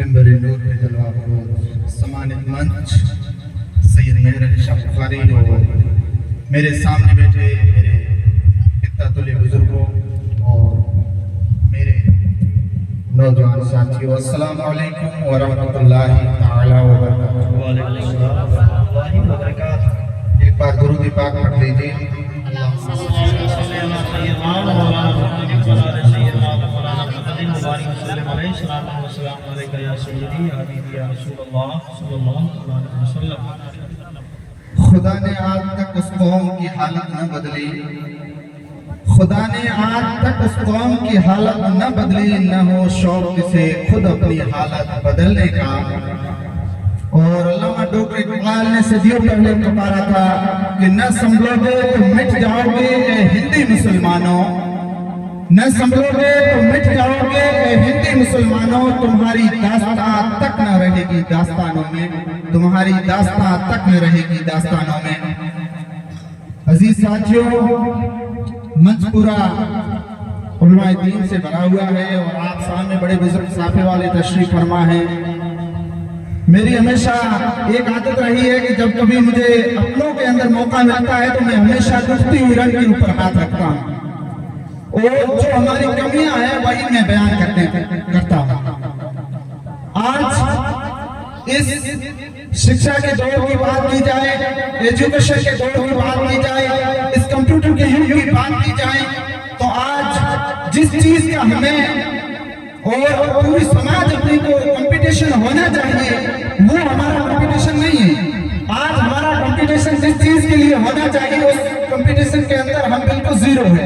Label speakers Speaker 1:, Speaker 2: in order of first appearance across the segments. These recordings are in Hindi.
Speaker 1: मेंबर नूर पे जलवा फरोज सम्मानित मंच सैयद मेहर शाह बुखारी और मेरे सामने बैठे मेरे इत्तातुल बुजुर्गों और मेरे नौजवान साथियों, अस्सलाम वालेकुम व रहमतुल्लाहि तआला व बरकातहू। एक बार दुरूद पाक पढ़ लीजिए। खुदा ने आज तक उस कौम की हालत न बदली, खुदा ने आज तक उस कौम की हालत न बदली, न हो शौक से खुद अपनी हालत बदलने का। और अल्लामा डॉक्टर इकबाल ने सदियों पहले पुकारा था कि न संभलोगे तो मिट जाओगे ए हिंदी मुसलमानों, न संभलोगे तो मिट जाओगे ए हिंदी मुसलमानों। तुम्हारी दास्तां तक न रहेगी दास्तानों में, तुम्हारी दास्तां तक न रहेगी दास्तानों में। अजीज साथियों, मंच पूरा उलमाए दीन से भरा हुआ है और आप सामने बड़े बुजुर्ग साफे वाले तशरीफ फरमा है। मेरी हमेशा एक आदत रही है कि जब कभी मुझे अपनों के अंदर मौका मिलता है तो मैं हमेशा दुखती हुई रंग के ऊपर हाथ रखता हूँ और जो हमारी कमियां हैं वही मैं बयान करता हूँ। आज इस शिक्षा के दौर की बात की जाए, एजुकेशन के दौर की बात की जाए, इस कंप्यूटर के युग की बात की जाए, तो आज जिस चीज का हमें और पूरी समाज अपनी को कंपटीशन होना चाहिए वो हमारा कंपटीशन नहीं है। आज हमारा कंपटीशन जिस चीज के लिए होना चाहिए उस कंपटीशन के अंदर हम बिल्कुल जीरो है।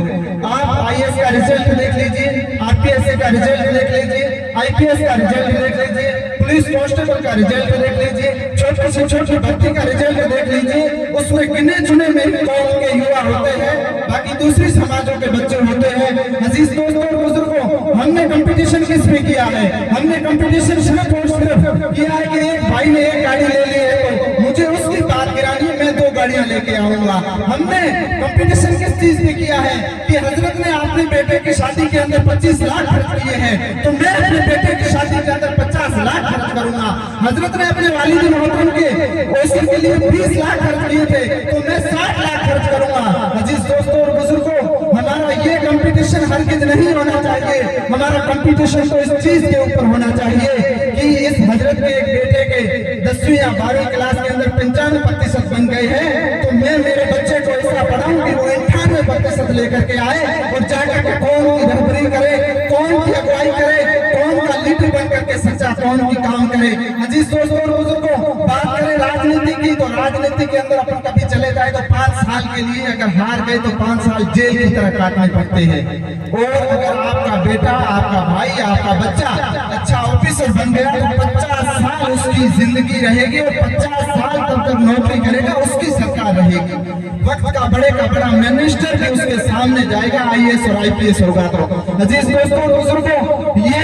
Speaker 1: आप आईएएस का रिजल्ट देख लीजिए, आरपीएस का रिजल्ट देख लीजिए, आईपीएस का रिजल्ट देख लीजिए, पुलिस कांस्टेबल का रिजल्ट देख लीजिए, छोटे से छोटे भर्ती का रिजल्ट देख लीजिए। उसमें गिने चुने मेरी कौम के युवा होते हैं, बाकी दूसरी समाजों के बच्चे होते हैं। अजीज दोस्तों और बुजुर्गों, हमने कंपटीशन किस पे किया है? हमने कंपटीशन सिर्फ और सिर्फ किया है कि एक भाई ने एक गाड़ी ले ली है तो मुझे उसकी बात गिरानी, मैं 2 गाड़ियां लेके आऊंगा। हमने कंपटीशन किस चीज पे किया है कि हजरत ने अपने बेटे की शादी के अंदर 25 लाख खर्च किए हैं तो मैं अपने बेटे की शादी के अंदर 50 लाख खर्च करूंगा। हजरत ने अपने वालिद मोहतरम के ओसी के लिए 20 लाख खर्च किए थे तो मैं 60 लाख खर्च करूंगा। अजीज दोस्तों और बुजुर्गों, हमारा ये कंपटीशन हरगिज नहीं होना चाहिए। हमारा कंपटीशन तो इस चीज के ऊपर होना चाहिए कि इस हजरत के एक बेटे के 10वीं या 12वीं क्लास के अंदर 95% बन गए हैं तो मैं मेरे बच्चे को ऐसा पढ़ाऊं कि वो 98% लेकर के आए और जाकर के कौम की रहबरी करे, कौम की अगुवाई करे, कौम का लीडर बन करके सच्चा कौम की काम करे। अजीज दोस्तों और बुजुर्गों, बात करें राजनीति की तो राजनीति के अंदर अपन कभी चले जाए तो 5 साल के लिए अगर हार गए तो 5 साल जेल की तरह काटने पड़ते हैं। और अगर आपका बेटा, आपका भाई, आपका बच्चा अच्छा ऑफिसर बन गया तो 50 साल उसकी जिंदगी रहेगी और 50 साल तब तक नौकरी करेगा, उसकी सरकार रहेगी। वक्त का बड़ा मिनिस्टर भी उसके सामने जाएगा, आईएएस और आईपीएस होगा। तो अजीज दोस्तों और बुजुर्गों, ये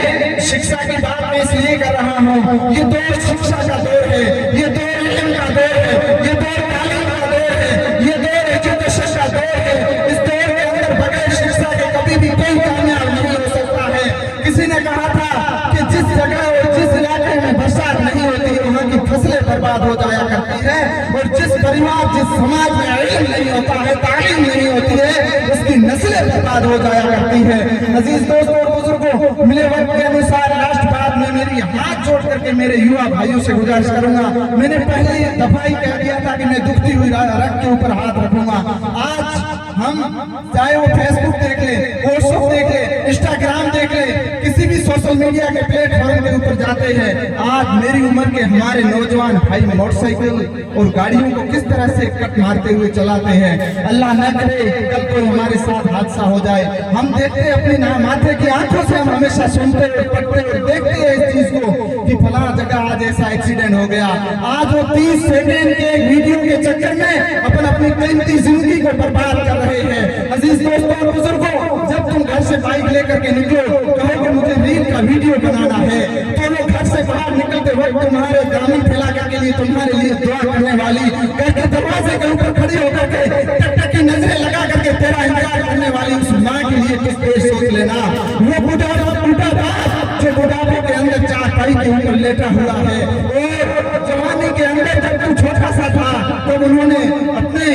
Speaker 1: शिक्षा की बात मैं इसलिए कर रहा हूँ, ये दौर शिक्षा का दौर है, ये दौर इल्म का दौर है, ये दौर तालीम का दौर है, ये दौर एजुकेशन का दौर है। इस दौर के अंदर बगैर शिक्षा के कभी भी कोई कामयाब नहीं हो सकता है। किसी ने कहा था कि जिस जगह और जिस इलाके में बरसात नहीं होती है वहाँ की फसलें बर्बाद हो जाया करती है, और जिस परिवार, जिस समाज में इल्म नहीं होता है, तालीम नहीं होती है, उसकी नस्लें बर्बाद हो जाया करती है। अजीज दोस्तों और बुजुर्गों, मिले वक्त के अनुसार लास्ट बात में मेरी हाथ जोड़ करके मेरे युवा भाइयों से गुजारिश करूंगा। मैंने पहले दफा ही कह दिया था कि मैं दुखती हुई रग के ऊपर हाथ रखूंगा। आज हम चाहे वो फेसबुक देख ले, व्हाट्सएप देख ले, इंस्टाग्राम देख ले, किसी भी सोशल मीडिया के प्लेटफॉर्म के ऊपर जाते हैं, आज मेरी उम्र के हमारे नौजवान भाई मोटरसाइकिल और गाड़ियों को किस तरह से कट मारते हुए चलाते हैं। अल्लाह न करे कल कोई हमारे साथ हादसा हो जाए। हम देखते हैं अपनी माथे की आंखों से, हम हमेशा सुनते पढ़ते देखते हैं इस चीज को कि फला जगह आज ऐसा एक्सीडेंट हो गया। आज वो 30 सेकेंड के वीडियो के चक्कर में अपन अपनी कीमती जिंदगी को बर्बाद कर रहे हैं। अजीज दोस्तों और बुजुर्गों, जब तुम घर से बाइक लेकर के निकलो, कहो कि मुझे रील का वीडियो बनाना है, तो वो घर से बाहर निकलते वक्त तुम्हारे दामन फैला के लिए, तुम्हारे लिए दुआ करने वाली, घर के दरवाजे के ऊपर खड़ी होकर के टक की नजरें लगा करके तेरा इंतजार करने वाली उस माँ के लिए कुछ देर सोच लेना। वो बूढ़ा बाप जो बुढ़ापे के अंदर चारपाई के ऊपर लेटा हुआ है, और जवानी के अंदर जब तू छोटा सा था तब उन्होंने अपने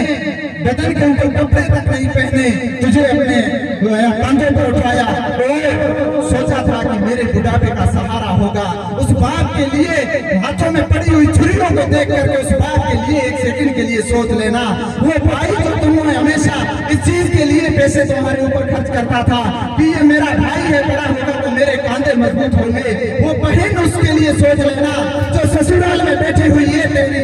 Speaker 1: बदन के ऊपर कपड़े तक नहीं पहने, तुझे अपने कंधे पर उठाया और सोचा था कि मेरे बुढ़ापे का सहारा होगा। उस बाप के लिए हाथों में पड़ी हुई छुरियों को देख करके उस बाप के लिए एक सेकंड के लिए सोच लेना। वो भाई जो तुमने हमेशा इस चीज के लिए पैसे तुम्हारे ऊपर खर्च करता था कि ये मेरा भाई है, बड़ा होगा तो मेरे कांधे मजबूत होंगे, वो बहन उसके लिए सोच लेना जो ससुराल में बैठी हुई है, तेरी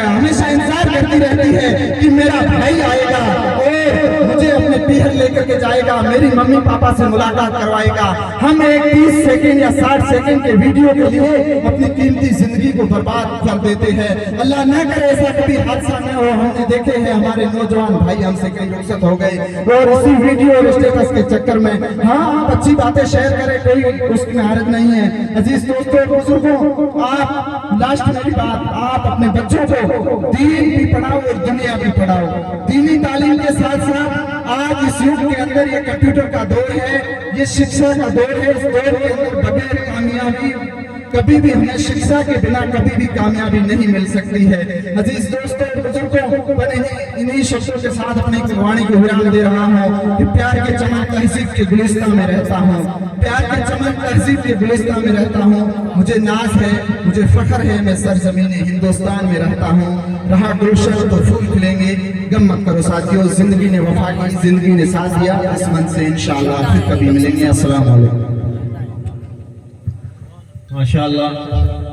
Speaker 1: हमेशा इंतजार करती रहती है कि मेरा भाई आएगा और मुझे अपने पीहर लेकर के जाएगा, मेरी मम्मी पापा से मुलाकात करवाएगा। हम एक 30 सेकंड या 60 सेकंड के वीडियो के लिए अपनी कीमती जिंदगी को बर्बाद कर देते हैं। अल्लाह न करे ऐसा कभी हादसा न हो। हमने देखे हैं हमारे नौजवान भाई हमसे कई रुखसत हो गए और इसी वीडियो और स्टेटस के चक्कर में, हाँ आप अच्छी बातें शेयर करें, कोई उसमें हर्ज नहीं है। अजीज दोस्तों, बुजुर्गों, आप लास्ट मेरी बात, आप अपने बच्चों को दीन भी पढ़ाओ और दुनिया भी पढ़ाओ। दीनी तालीम के साथ साथ आज इस युग के अंदर ये कंप्यूटर का दौर है, ये शिक्षा का दौर है। इस दौर के अंदर बगैर कामयाबी कभी भी, हमें शिक्षा के बिना कभी भी कामयाबी नहीं मिल सकती है। अजीज दोस्तों, बुजुर्गों, बने इन्हीं शब्दों के साथ अपनी कुर्बानी को विराम दे रहा हूँ कि प्यार के चमन तहजीब के गुलिस्तान में रहता हूँ, प्यार के चमन तहजीब के गुलिस्तान में रहता हूँ। मुझे नाज है, मुझे फख्र है, मैं सरजमीन हिंदुस्तान में रहता हूँ। रहा गुलशन तो फूल खिलेंगे, गम मत करो साथियों, जिंदगी ने वफा की, जिंदगी ने साथ दिया, इस मन से इंशाअल्लाह फिर कभी मिलेंगे। अस्सलाम वालेकुम।
Speaker 2: माशाअल्लाह।